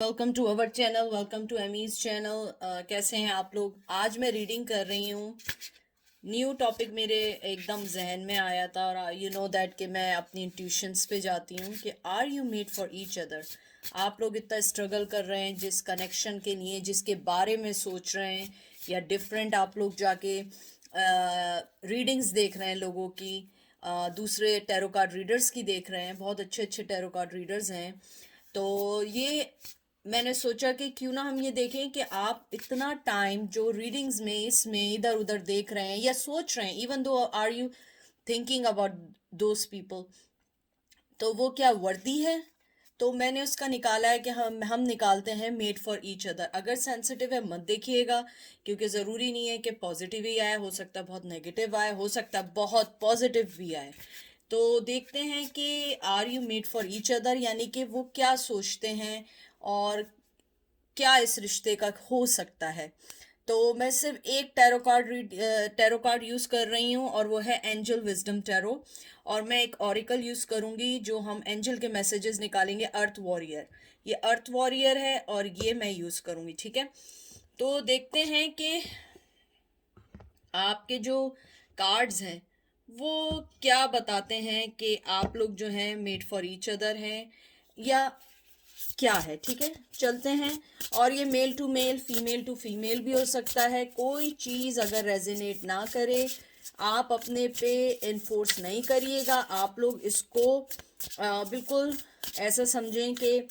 Welcome to our channel, welcome to एमीज channel. कैसे हैं आप लोग? आज मैं रीडिंग कर रही हूँ। न्यू टॉपिक मेरे एकदम जहन में आया था और यू नो दैट कि मैं अपनी ट्यूशन्स पे जाती हूँ कि are you made for each other. आप लोग इतना स्ट्रगल कर रहे हैं जिस कनेक्शन के लिए, जिसके बारे में सोच रहे हैं, या डिफरेंट आप लोग जाके रीडिंग्स देख रहे हैं लोगों की, दूसरे टैरो कार्ड रीडर्स की देख रहे हैं। बहुत अच्छे अच्छे टैरो कार्ड रीडर्स हैं। तो ये मैंने सोचा कि क्यों ना हम ये देखें कि आप इतना टाइम जो रीडिंग्स में इसमें इधर उधर देख रहे हैं या सोच रहे हैं, even though are you thinking about those people, तो वो क्या वर्दी है? तो मैंने उसका निकाला है कि हम निकालते हैं मेड फॉर ईच अदर। अगर सेंसिटिव है मत देखिएगा, क्योंकि ज़रूरी नहीं है कि पॉजिटिव ही आए, हो सकता है बहुत नेगेटिव आए, हो सकता है बहुत पॉजिटिव भी आए। तो देखते हैं कि are you made for each other, यानी कि वो क्या सोचते हैं और क्या इस रिश्ते का हो सकता है। तो मैं सिर्फ एक टैरो कार्ड यूज़ कर रही हूँ और वो है एंजल विजडम टैरो। और मैं एक ऑरिकल यूज़ करूँगी जो हम एंजल के मैसेजेस निकालेंगे, अर्थ वॉरियर। ये अर्थ वॉरियर है और ये मैं यूज़ करूँगी, ठीक है। तो देखते हैं कि आपके जो कार्ड्स हैं वो क्या बताते हैं कि आप लोग जो हैं मेड फॉर ईच अदर हैं या क्या है, ठीक है। चलते हैं। और ये male to male, female to female भी हो सकता है। कोई चीज़ अगर रेजोनेट ना करे, आप अपने पे इन्फोर्स नहीं करिएगा। आप लोग इसको बिल्कुल ऐसा समझें कि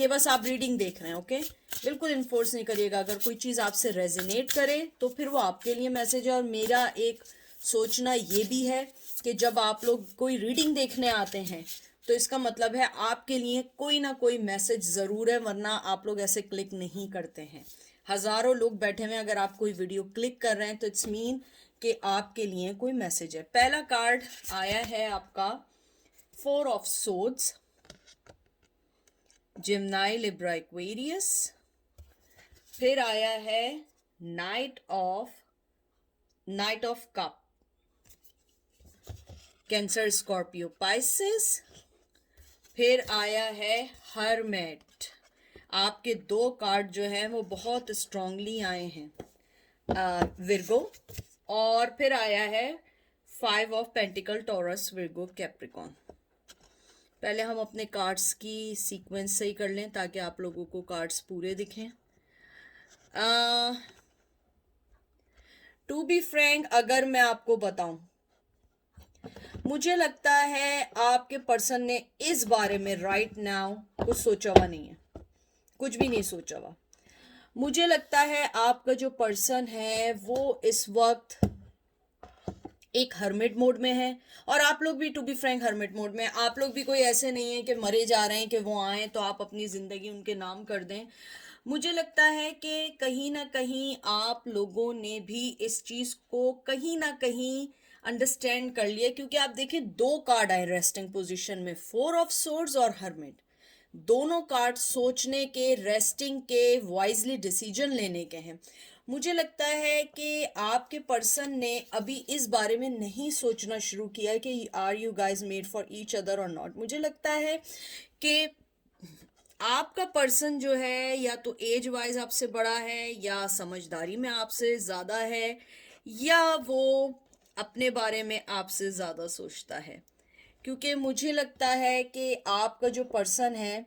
बस आप रीडिंग देख रहे हैं, ओके। बिल्कुल इन्फोर्स नहीं करिएगा। अगर कोई चीज़ आपसे रेजोनेट करे तो फिर वो आपके लिए मैसेज है। और मेरा एक सोचना ये भी है कि जब आप लोग कोई रीडिंग देखने आते हैं तो इसका मतलब है आपके लिए कोई ना कोई मैसेज ज़रूर है, वरना आप लोग ऐसे क्लिक नहीं करते हैं। हज़ारों लोग बैठे हुए हैं, अगर आप कोई वीडियो क्लिक कर रहे हैं तो इट्स मीन कि आपके लिए कोई मैसेज है। पहला कार्ड आया है आपका 4 ऑफ सोर्ड्स, जिम्नाई लिब्रा एक्वेरियस। फिर आया है night of cup, Cancer Scorpio Pisces. फिर आया है हरमेट। आपके 2 कार्ड जो हैं वो बहुत स्ट्रांगली आए हैं, विर्गो। और फिर आया है 5 of pentacles, Taurus, Virgo, Capricorn. पहले हम अपने कार्ड्स की सीक्वेंस सही कर लें ताकि आप लोगों को कार्ड्स पूरे दिखें। टू बी फ्रैंक, अगर मैं आपको बताऊं, मुझे लगता है आपके पर्सन ने इस बारे में राइट नाउ कुछ सोचा हुआ नहीं है, कुछ भी नहीं सोचा हुआ। मुझे लगता है आपका जो पर्सन है वो इस वक्त एक हर्मिट मोड में है, और आप लोग भी to be frank hermit mode में। आप लोग भी कोई ऐसे नहीं है कि मरे जा रहे हैं कि वो आए तो आप अपनी ज़िंदगी उनके नाम कर दें। मुझे लगता है कि कहीं ना कहीं आप लोगों ने भी इस चीज़ को कहीं ना कहीं अंडरस्टैंड कर लिया, क्योंकि आप देखिए 2 कार्ड आए रेस्टिंग पोजीशन में, 4 ऑफ सोर्ड्स और हर्मिट। दोनों कार्ड सोचने के, रेस्टिंग के, वाइजली डिसीजन लेने के हैं। मुझे लगता है कि आपके पर्सन ने अभी इस बारे में नहीं सोचना शुरू किया कि are you guys made for each other और नॉट। मुझे लगता है कि आपका पर्सन जो है या तो एज वाइज आपसे बड़ा है, या समझदारी में आपसे ज़्यादा है, या वो अपने बारे में आपसे ज़्यादा सोचता है। क्योंकि मुझे लगता है कि आपका जो पर्सन है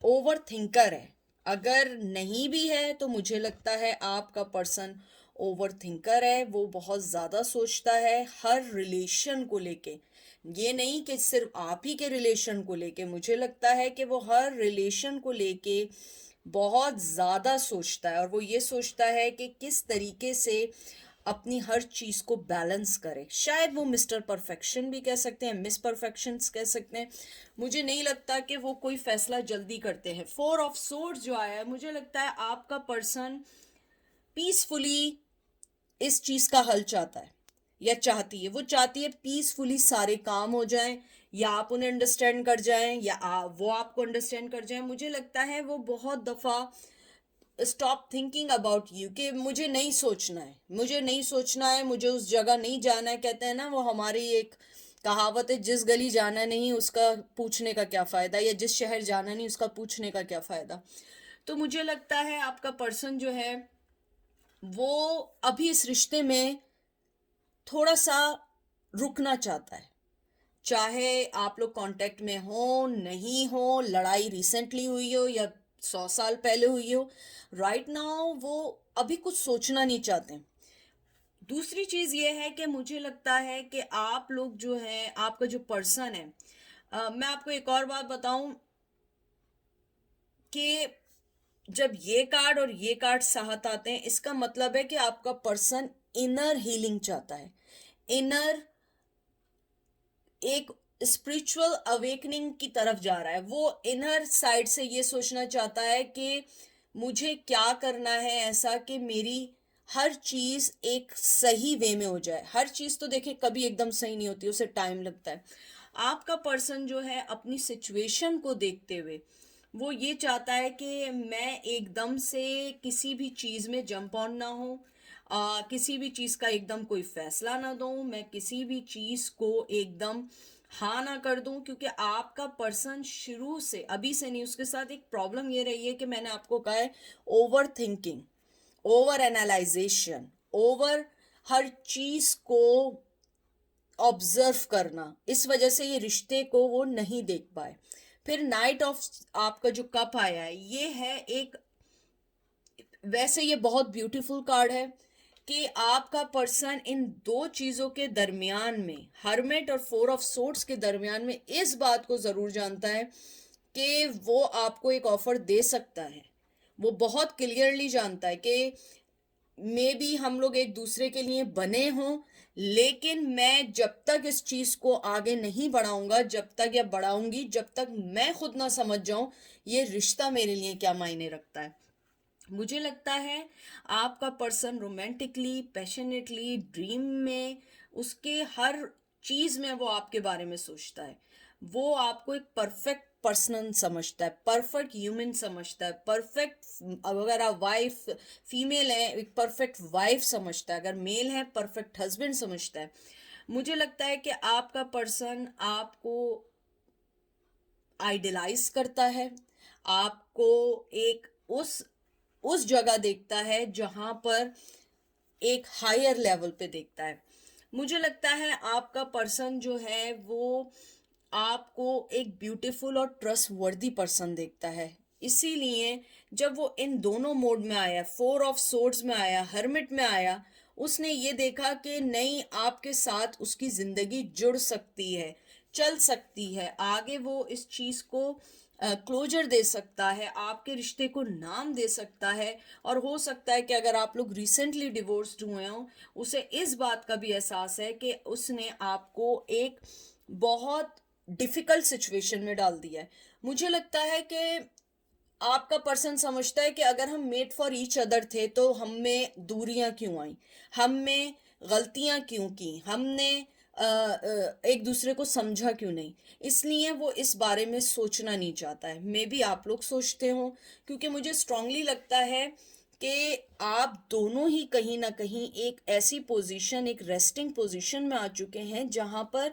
ओवर थिंकर है। अगर नहीं भी है तो मुझे लगता है आपका पर्सन ओवर थिंकर है। वो बहुत ज़्यादा सोचता है हर रिलेशन को लेके, ये नहीं कि सिर्फ आप ही के रिलेशन को लेके। मुझे लगता है कि वो हर रिलेशन को लेके बहुत ज़्यादा सोचता है, और वो ये सोचता है कि किस तरीके से अपनी हर चीज़ को बैलेंस करे। शायद वो मिस्टर परफेक्शन भी कह सकते हैं, मिस परफेक्शंस कह सकते हैं। मुझे नहीं लगता कि वो कोई फैसला जल्दी करते हैं। 4 ऑफ सोर्ड्स जो आया है, मुझे लगता है आपका पर्सन पीसफुली इस चीज़ का हल चाहता है या चाहती है। वो चाहती है पीसफुली सारे काम हो जाएं, या आप उन्हें अंडरस्टैंड कर जाएं या वो आपको अंडरस्टैंड कर जाएं। मुझे लगता है वो बहुत दफ़ा स्टॉप थिंकिंग अबाउट यू, कि मुझे नहीं सोचना है, मुझे नहीं सोचना है, मुझे उस जगह नहीं जाना है। कहते हैं ना, वो हमारी एक कहावत है, जिस गली जाना नहीं उसका पूछने का क्या फायदा, या जिस शहर जाना नहीं उसका पूछने का क्या फायदा। तो मुझे लगता है आपका पर्सन जो है वो अभी इस रिश्ते में थोड़ा सा रुकना चाहता है। चाहे आप लोग कांटेक्ट में हो नहीं हो, लड़ाई रिसेंटली हुई हो या 100 साल पहले हुई हो, राइट नाउ वो अभी कुछ सोचना नहीं चाहते। दूसरी चीज ये है कि मुझे लगता है कि आप लोग जो है, आपका जो पर्सन है, मैं आपको एक और बात बताऊं कि जब ये कार्ड और ये कार्ड साथ आते हैं, इसका मतलब है कि आपका पर्सन इनर हीलिंग चाहता है, इनर एक स्पिरिचुअल अवेकनिंग की तरफ जा रहा है। वो इनर साइड से ये सोचना चाहता है कि मुझे क्या करना है ऐसा कि मेरी हर चीज एक सही वे में हो जाए। हर चीज तो देखिए कभी एकदम सही नहीं होती, उसे टाइम लगता है। आपका पर्सन जो है अपनी सिचुएशन को देखते हुए वो ये चाहता है कि मैं एकदम से किसी भी चीज में जंप ऑन ना हो, किसी भी चीज का एकदम कोई फैसला ना दूं, मैं किसी भी चीज को एकदम हाँ ना कर दूं। क्योंकि आपका पर्सन शुरू से, अभी से नहीं, उसके साथ एक प्रॉब्लम ये रही है कि मैंने आपको कहा है over thinking, over analysation, over हर चीज को ऑब्जर्व करना। इस वजह से ये रिश्ते को वो नहीं देख पाए। फिर नाइट ऑफ आपका जो कप आया है, ये है एक, वैसे ये बहुत ब्यूटीफुल कार्ड है कि आपका पर्सन इन दो चीजों के दरमियान में, हर्मिट और 4 ऑफ सोर्ड्स के दरमियान में, इस बात को जरूर जानता है कि वो आपको एक ऑफर दे सकता है। वो बहुत क्लियरली जानता है कि मे बी हम लोग एक दूसरे के लिए बने हों, लेकिन मैं जब तक इस चीज को आगे नहीं बढ़ाऊंगा, जब तक या बढ़ाऊंगी, जब तक मैं खुद ना समझ जाऊं ये रिश्ता मेरे लिए क्या मायने रखता है। मुझे लगता है आपका पर्सन रोमांटिकली, पैशनेटली, ड्रीम में, उसके हर चीज में वो आपके बारे में सोचता है। वो आपको एक परफेक्ट पर्सन समझता है, परफेक्ट ह्यूमन समझता है, परफेक्ट, अगर आप वाइफ फीमेल है एक परफेक्ट वाइफ समझता है, अगर मेल है परफेक्ट हस्बैंड समझता है। मुझे लगता है कि आपका पर्सन आपको आइडलाइज करता है, आपको एक उस जगह देखता है जहां पर एक हायर लेवल पे देखता है। मुझे लगता है आपका पर्सन जो है वो आपको एक ब्यूटीफुल और ट्रस्ट वर्दी पर्सन देखता है। इसीलिए जब वो इन दोनों मोड में आया, 4 ऑफ सोर्ड्स में आया, हर्मिट में आया, उसने ये देखा कि नहीं, आपके साथ उसकी जिंदगी जुड़ सकती है, चल सकती है आगे, वो इस चीज को क्लोजर दे सकता है, आपके रिश्ते को नाम दे सकता है। और हो सकता है कि अगर आप लोग रिसेंटली डिवोर्स्ड हुए हो, उसे इस बात का भी एहसास है कि उसने आपको एक बहुत डिफिकल्ट सिचुएशन में डाल दिया है। मुझे लगता है कि आपका पर्सन समझता है कि अगर हम मेड फॉर ईच अदर थे तो हम में दूरियां क्यों आई, हम में गलतियां क्यों की, हमने एक दूसरे को समझा क्यों नहीं। इसलिए वो इस बारे में सोचना नहीं चाहता है। मे बी आप लोग सोचते हो, क्योंकि मुझे स्ट्रांगली लगता है कि आप दोनों ही कहीं ना कहीं एक ऐसी पोजीशन, एक रेस्टिंग पोजीशन में आ चुके हैं जहां पर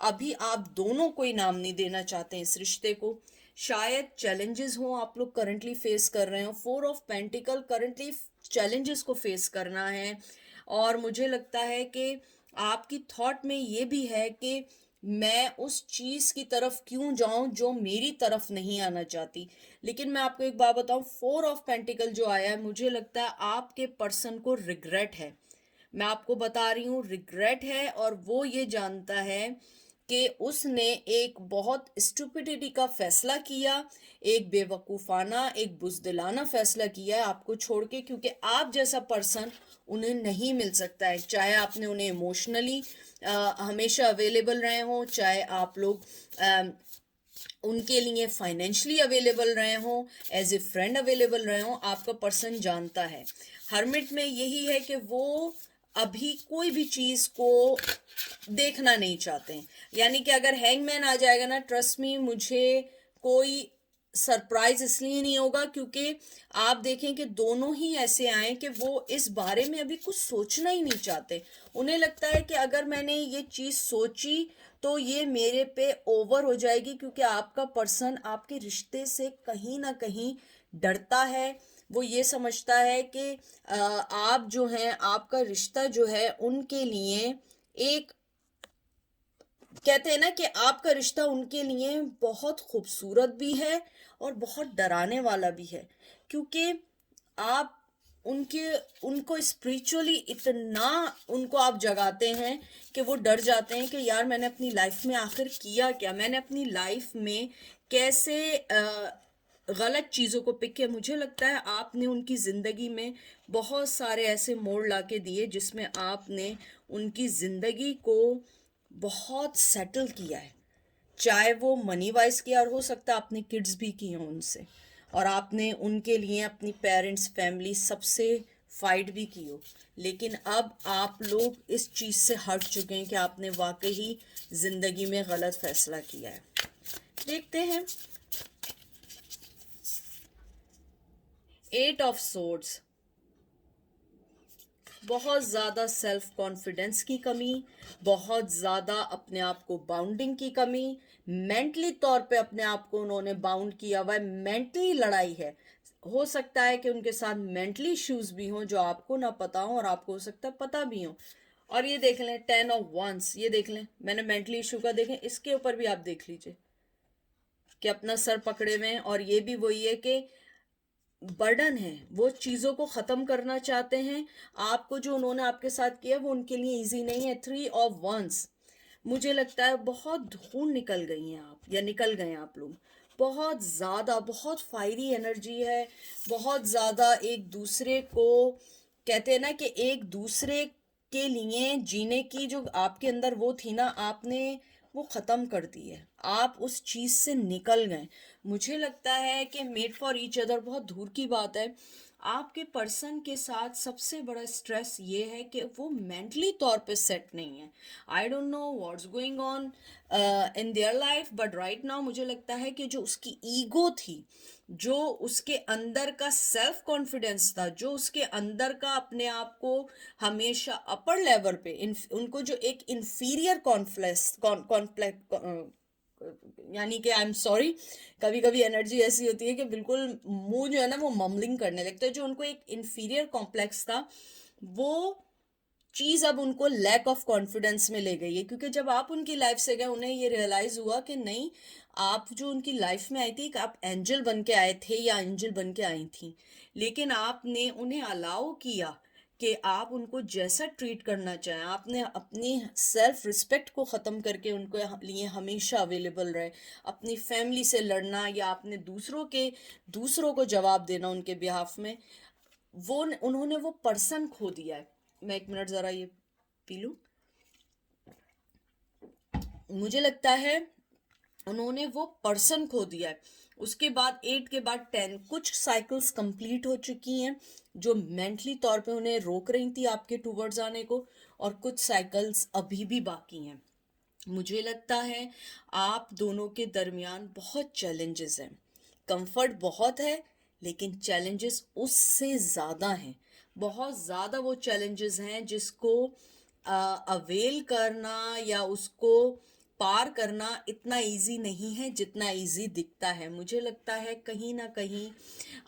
अभी आप दोनों कोई नाम नहीं देना चाहते इस रिश्ते को। शायद चैलेंजेस हो आप लोग करंटली फेस कर रहे हो, 4 ऑफ पेंटिकल करंटली चैलेंजेस को फेस करना है। और मुझे लगता है कि आपकी थॉट में ये भी है कि मैं उस चीज की तरफ क्यों जाऊं जो मेरी तरफ नहीं आना चाहती। लेकिन मैं आपको एक बात बताऊं, 4 ऑफ पेंटिकल जो आया है, मुझे लगता है आपके पर्सन को रिग्रेट है। मैं आपको बता रही हूँ रिग्रेट है, और वो ये जानता है कि उसने एक बहुत स्टुपिडिटी का फैसला किया, एक बेवकूफ़ाना, एक बुज़दिलाना फैसला किया है आपको छोड़ के। क्योंकि आप जैसा पर्सन उन्हें नहीं मिल सकता है, चाहे आपने उन्हें इमोशनली हमेशा अवेलेबल रहे हों, चाहे आप लोग उनके लिए फाइनेंशियली अवेलेबल रहे हों, एज ए फ्रेंड अवेलेबल रहे हों, आपका पर्सन जानता है। हर्मिट में यही है कि वो अभी कोई भी चीज को देखना नहीं चाहते हैं। यानी कि अगर हैंगमैन आ जाएगा ना, ट्रस्ट मी, मुझे कोई सरप्राइज इसलिए नहीं होगा क्योंकि आप देखें कि दोनों ही ऐसे आए कि वो इस बारे में अभी कुछ सोचना ही नहीं चाहते। उन्हें लगता है कि अगर मैंने ये चीज़ सोची तो ये मेरे पे ओवर हो जाएगी, क्योंकि आपका पर्सन आपके रिश्ते से कहीं ना कहीं डरता है। वो ये समझता है कि आप जो हैं, आपका रिश्ता जो है उनके लिए एक, कहते हैं ना कि आपका रिश्ता उनके लिए बहुत खूबसूरत भी है और बहुत डराने वाला भी है, क्योंकि आप उनके उनको स्पिरिचुअली इतना उनको आप जगाते हैं कि वो डर जाते हैं कि यार मैंने अपनी लाइफ में आखिर किया क्या, मैंने अपनी लाइफ में कैसे गलत चीज़ों को पिक किया। मुझे लगता है आपने उनकी ज़िंदगी में बहुत सारे ऐसे मोड़ ला के दिए जिसमें आपने उनकी ज़िंदगी को बहुत सेटल किया है, चाहे वो मनी वाइज किया और हो सकता है आपने किड्स भी किए हों उनसे, और आपने उनके लिए अपनी पेरेंट्स फैमिली सबसे फाइट भी की हो। लेकिन अब आप लोग इस चीज़ से हट चुके हैं कि आपने वाकई ही ज़िंदगी में गलत फैसला किया है। देखते हैं 8 ऑफ सोर्ड्स, बहुत ज़्यादा सेल्फ कॉन्फिडेंस की कमी, बहुत ज़्यादा अपने आप को बाउंडिंग की कमी, मेंटली तौर पे अपने आप को उन्होंने बाउंड किया हुआ है, मेंटली लड़ाई है। हो सकता है कि उनके साथ मेंटली इश्यूज भी हों जो आपको ना पता हो और आपको हो सकता है पता भी हो। और ये देख लें 10 ऑफ वंस, ये देख लें, मैंने मेंटली इशू का देखें, इसके ऊपर भी आप देख लीजिए कि अपना सर पकड़े में, और ये भी वही है कि बर्डन है, वो चीज़ों को ख़त्म करना चाहते हैं। आपको जो उन्होंने आपके साथ किया वो उनके लिए इजी नहीं है। 3 ऑफ वंस, मुझे लगता है बहुत धूल निकल गई हैं आप, या निकल गए हैं आप लोग। बहुत ज़्यादा, बहुत फायरी एनर्जी है, बहुत ज़्यादा एक दूसरे को, कहते हैं ना कि एक दूसरे के लिए जीने की जो आपके अंदर वो थी ना, आपने वो ख़त्म कर दी है, आप उस चीज़ से निकल गए। मुझे लगता है कि मेड फॉर ईच अदर बहुत दूर की बात है। आपके पर्सन के साथ सबसे बड़ा स्ट्रेस ये है कि वो मेंटली तौर पे सेट नहीं है। I don't know what's going on in their life, but right now मुझे लगता है कि जो उसकी ईगो थी, जो उसके अंदर का सेल्फ कॉन्फिडेंस था, जो उसके अंदर का अपने आप को हमेशा अपर लेवल पे उनको जो एक इन्फीरियर कॉन्फ्लेक्स यानी कि आई एम सॉरी, कभी कभी एनर्जी ऐसी होती है कि बिल्कुल मुंह जो है ना वो ममलिंग करने लगता है, जो उनको एक इन्फीरियर कॉम्प्लेक्स था, वो चीज़ अब उनको लैक ऑफ कॉन्फिडेंस में ले गई है। क्योंकि जब आप उनकी लाइफ से गए उन्हें ये रियलाइज़ हुआ कि नहीं, आप जो उनकी लाइफ में आई थी, आप एंजल बन के आए थे या एंजल बन के आई थी, लेकिन आपने उन्हें अलाउ किया कि आप उनको जैसा ट्रीट करना चाहें। आपने अपनी सेल्फ रिस्पेक्ट को ख़त्म करके उनको लिए हमेशा अवेलेबल रहे। अपनी फैमिली से लड़ना या आपने दूसरों को जवाब देना उनके बिहाफ में, वो उन्होंने वो पर्सन खो दिया है। मैं एक मिनट ज़रा ये पी लूँ। मुझे लगता है उन्होंने वो पर्सन खो दिया है। उसके बाद 8 के बाद 10, कुछ साइकिल्स कंप्लीट हो चुकी हैं जो मेंटली तौर पे उन्हें रोक रही थी आपके टूवर्ड्स आने को, और कुछ साइकिल्स अभी भी बाकी हैं। मुझे लगता है आप दोनों के दरमियान बहुत चैलेंजेस हैं। कंफर्ट बहुत है लेकिन चैलेंजेस उससे ज़्यादा हैं। बहुत ज़्यादा वो चैलेंजेस हैं जिसको अवेल करना या उसको पार करना इतना इजी नहीं है जितना इजी दिखता है। मुझे लगता है कहीं ना कहीं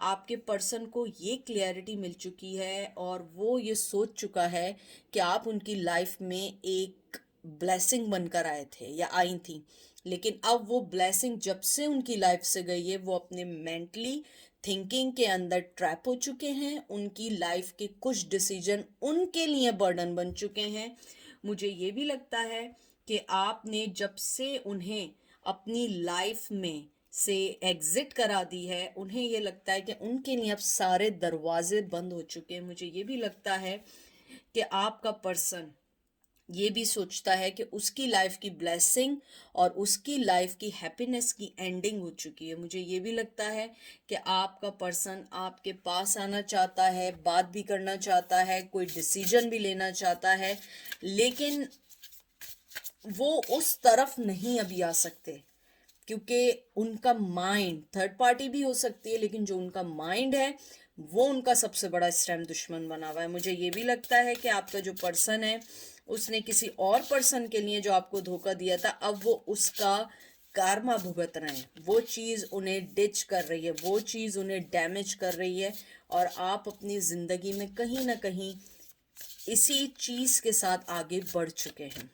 आपके पर्सन को ये क्लैरिटी मिल चुकी है और वो ये सोच चुका है कि आप उनकी लाइफ में एक ब्लेसिंग बनकर आए थे या आई थी, लेकिन अब वो ब्लेसिंग जब से उनकी लाइफ से गई है वो अपने मेंटली थिंकिंग के अंदर ट्रैप हो चुके हैं। उनकी लाइफ के कुछ डिसीजन उनके लिए बर्डन बन चुके हैं। मुझे ये भी लगता है कि आपने जब से उन्हें अपनी लाइफ में से एग्जिट करा दी है, उन्हें ये लगता है कि उनके लिए अब सारे दरवाजे बंद हो चुके हैं। मुझे ये भी लगता है कि आपका पर्सन ये भी सोचता है कि उसकी लाइफ की ब्लेसिंग और उसकी लाइफ की हैप्पीनेस की एंडिंग हो चुकी है। मुझे ये भी लगता है कि आपका पर्सन आपके पास आना चाहता है, बात भी करना चाहता है, कोई डिसीजन भी लेना चाहता है, लेकिन वो उस तरफ नहीं अभी आ सकते। क्योंकि उनका माइंड, थर्ड पार्टी भी हो सकती है, लेकिन जो उनका माइंड है वो उनका सबसे बड़ा इस टाइम दुश्मन बना हुआ है। मुझे ये भी लगता है कि आपका जो पर्सन है उसने किसी और पर्सन के लिए जो आपको धोखा दिया था, अब वो उसका कार्मा भुगत रहे हैं। वो चीज़ उन्हें डिच कर रही है, वो चीज़ उन्हें डैमेज कर रही है, और आप अपनी ज़िंदगी में कहीं ना कहीं इसी चीज़ के साथ आगे बढ़ चुके हैं।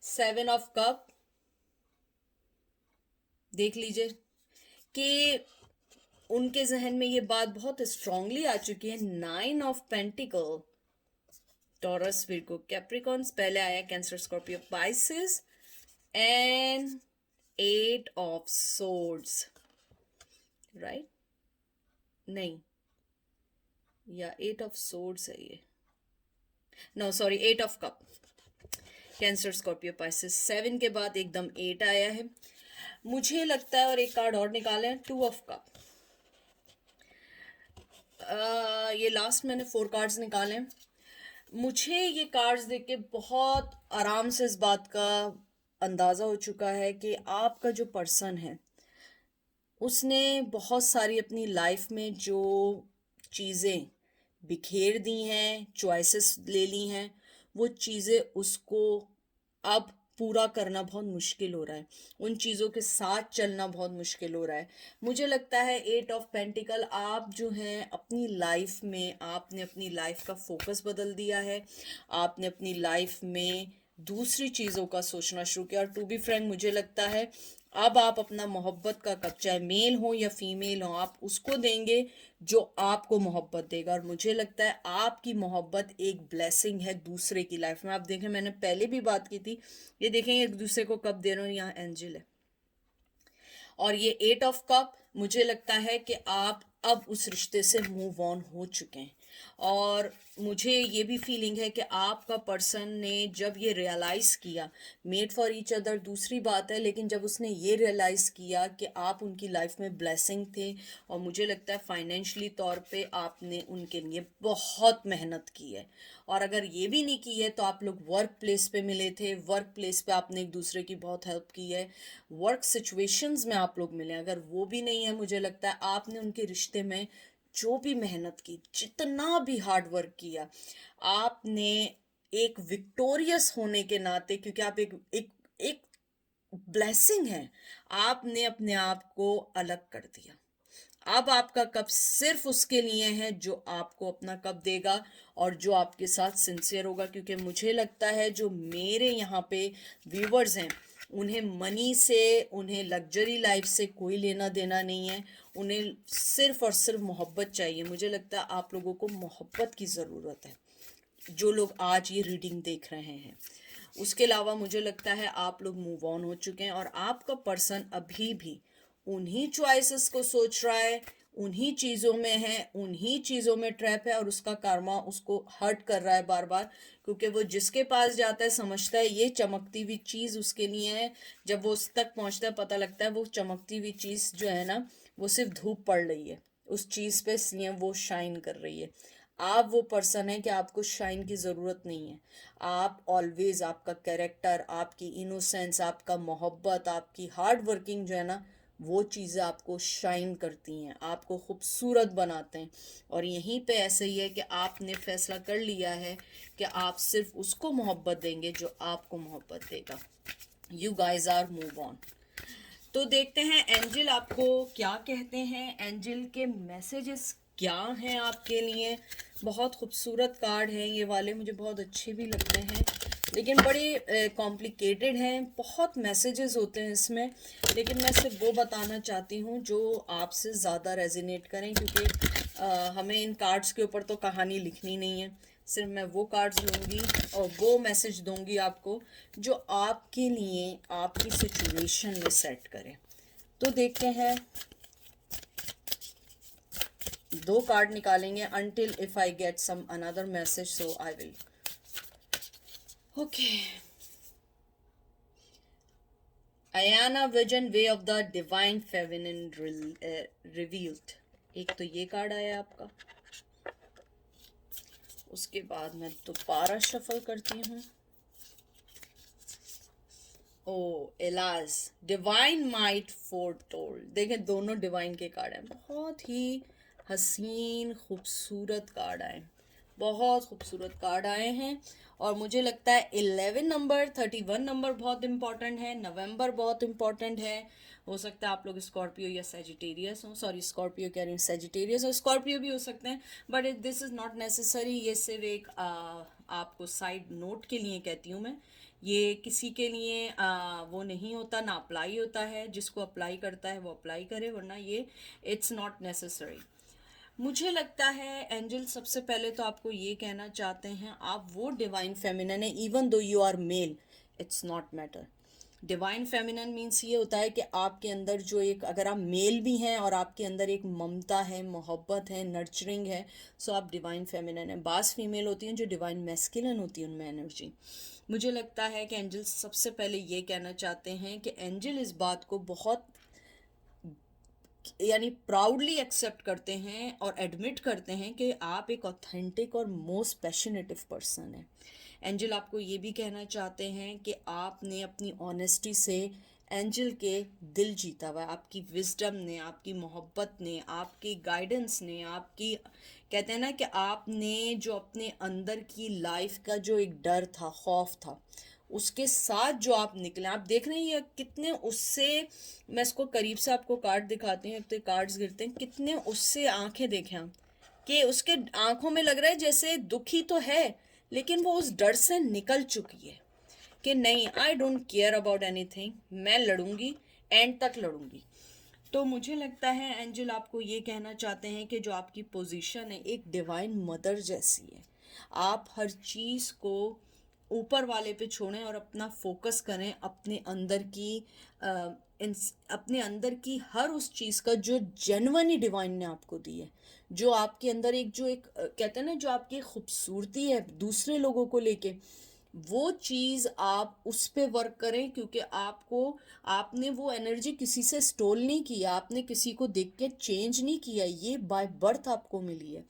सेवन ऑफ कप देख लीजिए कि उनके जहन में ये बात बहुत स्ट्रांगली आ चुकी है। Nine of pentacles, Taurus, Virgo, Capricorns, पहले आया Cancer, Scorpio, Pisces, and eight of swords, right? नहीं, या एट ऑफ सोर्ड्स है ये, no sorry, eight of cup, Cancer, Scorpio, Pisces, seven के बाद एकदम एट आया है मुझे लगता है। और एक कार्ड और निकाले हैं, टू ऑफ कप। ये लास्ट मैंने 4 कार्ड्स निकाले हैं। मुझे ये कार्ड्स देख के बहुत आराम से इस बात का अंदाज़ा हो चुका है कि आपका जो पर्सन है उसने बहुत सारी अपनी लाइफ में जो चीज़ें बिखेर दी हैं, चॉइसेस ले ली हैं, वो चीज़ें उसको अब पूरा करना बहुत मुश्किल हो रहा है, उन चीज़ों के साथ चलना बहुत मुश्किल हो रहा है। मुझे लगता है एट ऑफ पेंटिकल, आप जो हैं अपनी लाइफ में, आपने अपनी लाइफ का फोकस बदल दिया है, आपने अपनी लाइफ में दूसरी चीज़ों का सोचना शुरू किया। और टू बी फ्रैंक, मुझे लगता है अब आप अपना मोहब्बत का कप, चाहे मेल हो या फीमेल हो, आप उसको देंगे जो आपको मोहब्बत देगा। और मुझे लगता है आपकी मोहब्बत एक ब्लेसिंग है दूसरे की लाइफ में। आप देखें, मैंने पहले भी बात की थी, ये देखें एक दूसरे को कप दे रहे हो, यहाँ एंजल है और ये एट ऑफ कप। मुझे लगता है कि आप अब उस रिश्ते से मूव ऑन हो चुके हैं, और मुझे ये भी फीलिंग है कि आपका पर्सन ने जब ये रियलाइज़ किया, मेड फॉर ईच अदर दूसरी बात है, लेकिन जब उसने ये रियलाइज़ किया कि आप उनकी लाइफ में ब्लेसिंग थे, और मुझे लगता है फाइनेंशियली तौर पे आपने उनके लिए बहुत मेहनत की है, और अगर ये भी नहीं की है तो आप लोग वर्क प्लेस पे मिले थे, वर्क प्लेस पे आपने एक दूसरे की बहुत हेल्प की है, वर्क सिचुएशंस में आप लोग मिले, अगर वो भी नहीं है, मुझे लगता है आपने उनके रिश्ते में जो भी मेहनत की, जितना भी हार्ड वर्क किया, आपने एक विक्टोरियस होने के नाते, क्योंकि आप एक एक एक ब्लेसिंग है, आपने अपने आप को अलग कर दिया। अब आपका कप सिर्फ उसके लिए है जो आपको अपना कप देगा और जो आपके साथ सिंसियर होगा, क्योंकि मुझे लगता है जो मेरे यहाँ पे व्यूवर्स हैं उन्हें मनी से, उन्हें लग्जरी लाइफ से कोई लेना देना नहीं है, उन्हें सिर्फ और सिर्फ मोहब्बत चाहिए। मुझे लगता है आप लोगों को मोहब्बत की ज़रूरत है, जो लोग आज ये रीडिंग देख रहे हैं। उसके अलावा मुझे लगता है आप लोग मूव ऑन हो चुके हैं, और आपका पर्सन अभी भी उन्हीं चॉइसेस को सोच रहा है, उन्हीं चीज़ों में है, उन्हीं चीज़ों में ट्रैप है, और उसका कर्मा उसको हर्ट कर रहा है बार बार, क्योंकि वो जिसके पास जाता है समझता है ये चमकती हुई चीज़ उसके लिए है, जब वो उस तक पहुंचता है पता लगता है वो चमकती हुई चीज़ जो है ना, वो सिर्फ धूप पड़ रही है उस चीज़ पे, इसलिए वो शाइन कर रही है। आप वो पर्सन है कि आपको शाइन की ज़रूरत नहीं है। आप ऑलवेज, आपका कैरेक्टर, आपकी इनोसेंस, आपका मोहब्बत, आपकी हार्ड वर्किंग जो है ना, वो चीज़ें आपको शाइन करती हैं, आपको खूबसूरत बनाते हैं। और यहीं पे ऐसे ही है कि आपने फैसला कर लिया है कि आप सिर्फ उसको मोहब्बत देंगे जो आपको मोहब्बत देगा। You guys are move on. तो देखते हैं एंजल आपको क्या कहते हैं, एंजल के मैसेजेस क्या हैं आपके लिए। बहुत खूबसूरत कार्ड हैं ये वाले, मुझे बहुत अच्छे भी लगते हैं, लेकिन बड़े कॉम्प्लिकेटेड हैं, बहुत मैसेजेस होते हैं इसमें, लेकिन मैं सिर्फ वो बताना चाहती हूँ जो आपसे ज़्यादा रेजिनेट करें, क्योंकि हमें इन कार्ड्स के ऊपर तो कहानी लिखनी नहीं है, सिर्फ मैं वो कार्ड्स लूँगी और वो मैसेज दूंगी आपको जो आपके लिए आपकी सिचुएशन में सेट करें। तो देखते हैं, 2 कार्ड निकालेंगे, until if I get some another message so I will. Okay, अयाना vision, way of the divine feminine revealed. एक तो ये कार्ड आया आपका, उसके बाद मैं दोबारा शफल करती हूँ। ओ एलाज, डिवाइन माइट फोरटोल्ड। देखें दोनों डिवाइन के कार्ड हैं, बहुत ही हसीन खूबसूरत कार्ड आए, बहुत खूबसूरत कार्ड आए हैं। और मुझे लगता है 11 नंबर, 31 नंबर बहुत इंपॉर्टेंट है, नवंबर बहुत इंपॉर्टेंट है। हो सकता है आप लोग स्कॉर्पियो या सेजिटेरियस हो, सॉरी स्कॉर्पियो कह रही हूँ, सेजिटेरियस और स्कॉर्पियो भी हो सकते हैं, but this is not necessary. ये सिर्फ एक आपको साइड नोट के लिए कहती हूँ मैं, ये किसी के लिए वो नहीं होता, ना अप्लाई होता है। जिसको अप्लाई करता है वो अप्लाई करे, वरना ये इट्स नॉट नेसेसरी। मुझे लगता है एंजल सबसे पहले तो आपको ये कहना चाहते हैं, आप वो डिवाइन फेमिनन है, even though you are male, it's not matter. Divine feminine means ये होता है कि आपके अंदर जो एक, अगर आप मेल भी हैं और आपके अंदर एक ममता है, मोहब्बत है, नर्चरिंग है, सो आप डिवाइन फेमिनन है। बास फीमेल होती हैं जो डिवाइन मैस्कुलिन होती है, उनमें एनर्जी। मुझे लगता है कि एंजल सबसे पहले ये कहना चाहते हैं कि एंजल इस बात को बहुत यानी प्राउडली एक्सेप्ट करते हैं और एडमिट करते हैं कि आप एक ऑथेंटिक और मोस्ट पैशनेटिव पर्सन है। एंजल आपको ये भी कहना चाहते हैं कि आपने अपनी ऑनेस्टी से एंजल के दिल जीता हुआ है, आपकी विजडम ने, आपकी मोहब्बत ने, आपकी गाइडेंस ने, आपकी कहते हैं ना कि आपने जो अपने अंदर की लाइफ का जो एक डर था, खौफ था, उसके साथ जो आप निकले, आप देख रहे हैं ये कितने उससे, मैं इसको करीब से आपको कार्ड दिखाती हूँ, तो कार्ड्स गिरते हैं, कितने उससे आंखें देखें आप कि उसके आंखों में लग रहा है जैसे दुखी तो है, लेकिन वो उस डर से निकल चुकी है कि नहीं, I don't care about anything, मैं लड़ूंगी, एंड तक लड़ूंगी। तो मुझे लगता है एंजल आपको ये कहना चाहते हैं कि जो आपकी पोजीशन है एक डिवाइन मदर जैसी है। आप हर चीज़ को ऊपर वाले पे छोड़ें और अपना फोकस करें अपने अंदर की अपने अंदर की हर उस चीज़ का जो जेन्युइनली डिवाइन ने आपको दी है, जो आपके अंदर एक जो एक कहते हैं ना, जो आपकी खूबसूरती है दूसरे लोगों को लेके, वो चीज़ आप उस पे वर्क करें, क्योंकि आपको, आपने वो एनर्जी किसी से स्टोल नहीं किया, आपने किसी को देख के चेंज नहीं किया, ये बाय बर्थ आपको मिली है।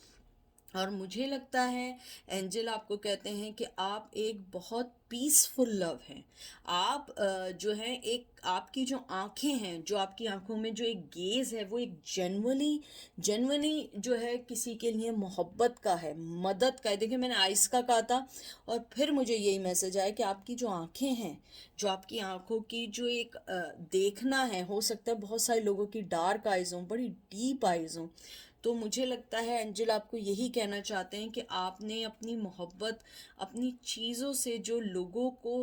और मुझे लगता है एंजल आपको कहते हैं कि आप एक बहुत पीसफुल लव हैं। आप जो है एक, आपकी जो आंखें हैं, जो आपकी आंखों में जो एक गेज़ है, वो एक जेन्युइनली जो है किसी के लिए मोहब्बत का है, मदद का है। देखिए मैंने आइस का कहा था, और फिर मुझे यही मैसेज आया कि आपकी जो आंखें हैं, जो आपकी आंखों की जो एक देखना है, हो सकता है बहुत सारे लोगों की डार्क आइज़ हों, बड़ी डीप आइज़ हों। तो मुझे लगता है एंजल आपको यही कहना चाहते हैं कि आपने अपनी मोहब्बत, अपनी चीज़ों से जो लोगों को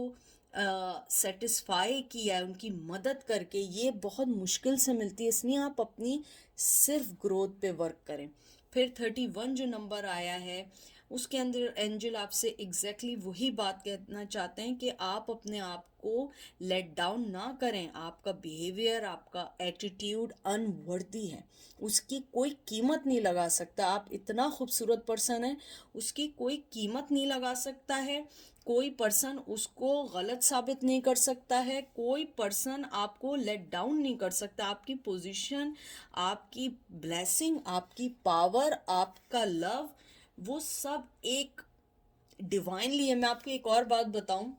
सेटिस्फाई किया है, उनकी मदद करके, ये बहुत मुश्किल से मिलती है, इसलिए आप अपनी सिर्फ ग्रोथ पे वर्क करें। फिर 31 जो नंबर आया है, उसके अंदर एंजल आपसे एग्जैक्टली वही बात कहना चाहते हैं कि आप अपने आप को लेट डाउन ना करें। आपका बिहेवियर, आपका एटीट्यूड अनवर्दी है, उसकी कोई कीमत नहीं लगा सकता। आप इतना खूबसूरत पर्सन है, उसकी कोई कीमत नहीं लगा सकता है, कोई पर्सन उसको गलत साबित नहीं कर सकता है, कोई पर्सन आपको लेट डाउन नहीं कर सकता। आपकी पोजीशन, आपकी ब्लेसिंग, आपकी पावर, आपका लव, वो सब एक डिवाइनली है। मैं आपको एक और बात बताऊं,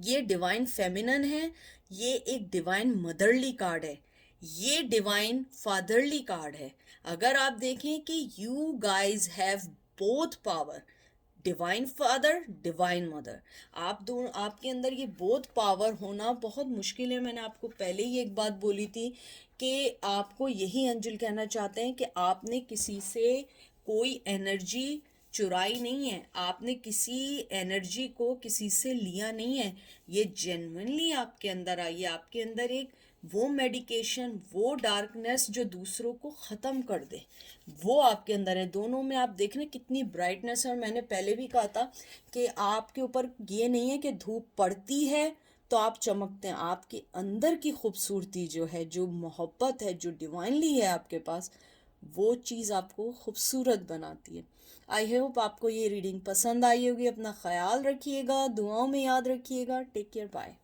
ये डिवाइन फेमिनन है, ये एक डिवाइन मदरली कार्ड है, ये डिवाइन फादरली कार्ड है। अगर आप देखें कि you guys have both power, divine father, divine mother, आप दोनों, आपके अंदर ये बोथ पावर होना बहुत मुश्किल है। मैंने आपको पहले ही एक बात बोली थी कि आपको यही अंजुल कहना चाहते हैं कि आपने किसी से कोई एनर्जी चुराई नहीं है, आपने किसी एनर्जी को किसी से लिया नहीं है, ये जेन्युइनली आपके अंदर आई है। आपके अंदर एक वो मेडिकेशन, वो डार्कनेस जो दूसरों को ख़त्म कर दे, वो आपके अंदर है। दोनों में आप देख रहे हैं कितनी ब्राइटनेस है। और मैंने पहले भी कहा था कि आपके ऊपर ये नहीं है कि धूप पड़ती है तो आप चमकते हैं, आपके अंदर की खूबसूरती जो है, जो मोहब्बत है, जो डिवाइनली है आपके पास, वो चीज़ आपको खूबसूरत बनाती है। आई होप आपको ये रीडिंग पसंद आई होगी। अपना ख्याल रखिएगा, दुआओं में याद रखिएगा। Take care, bye.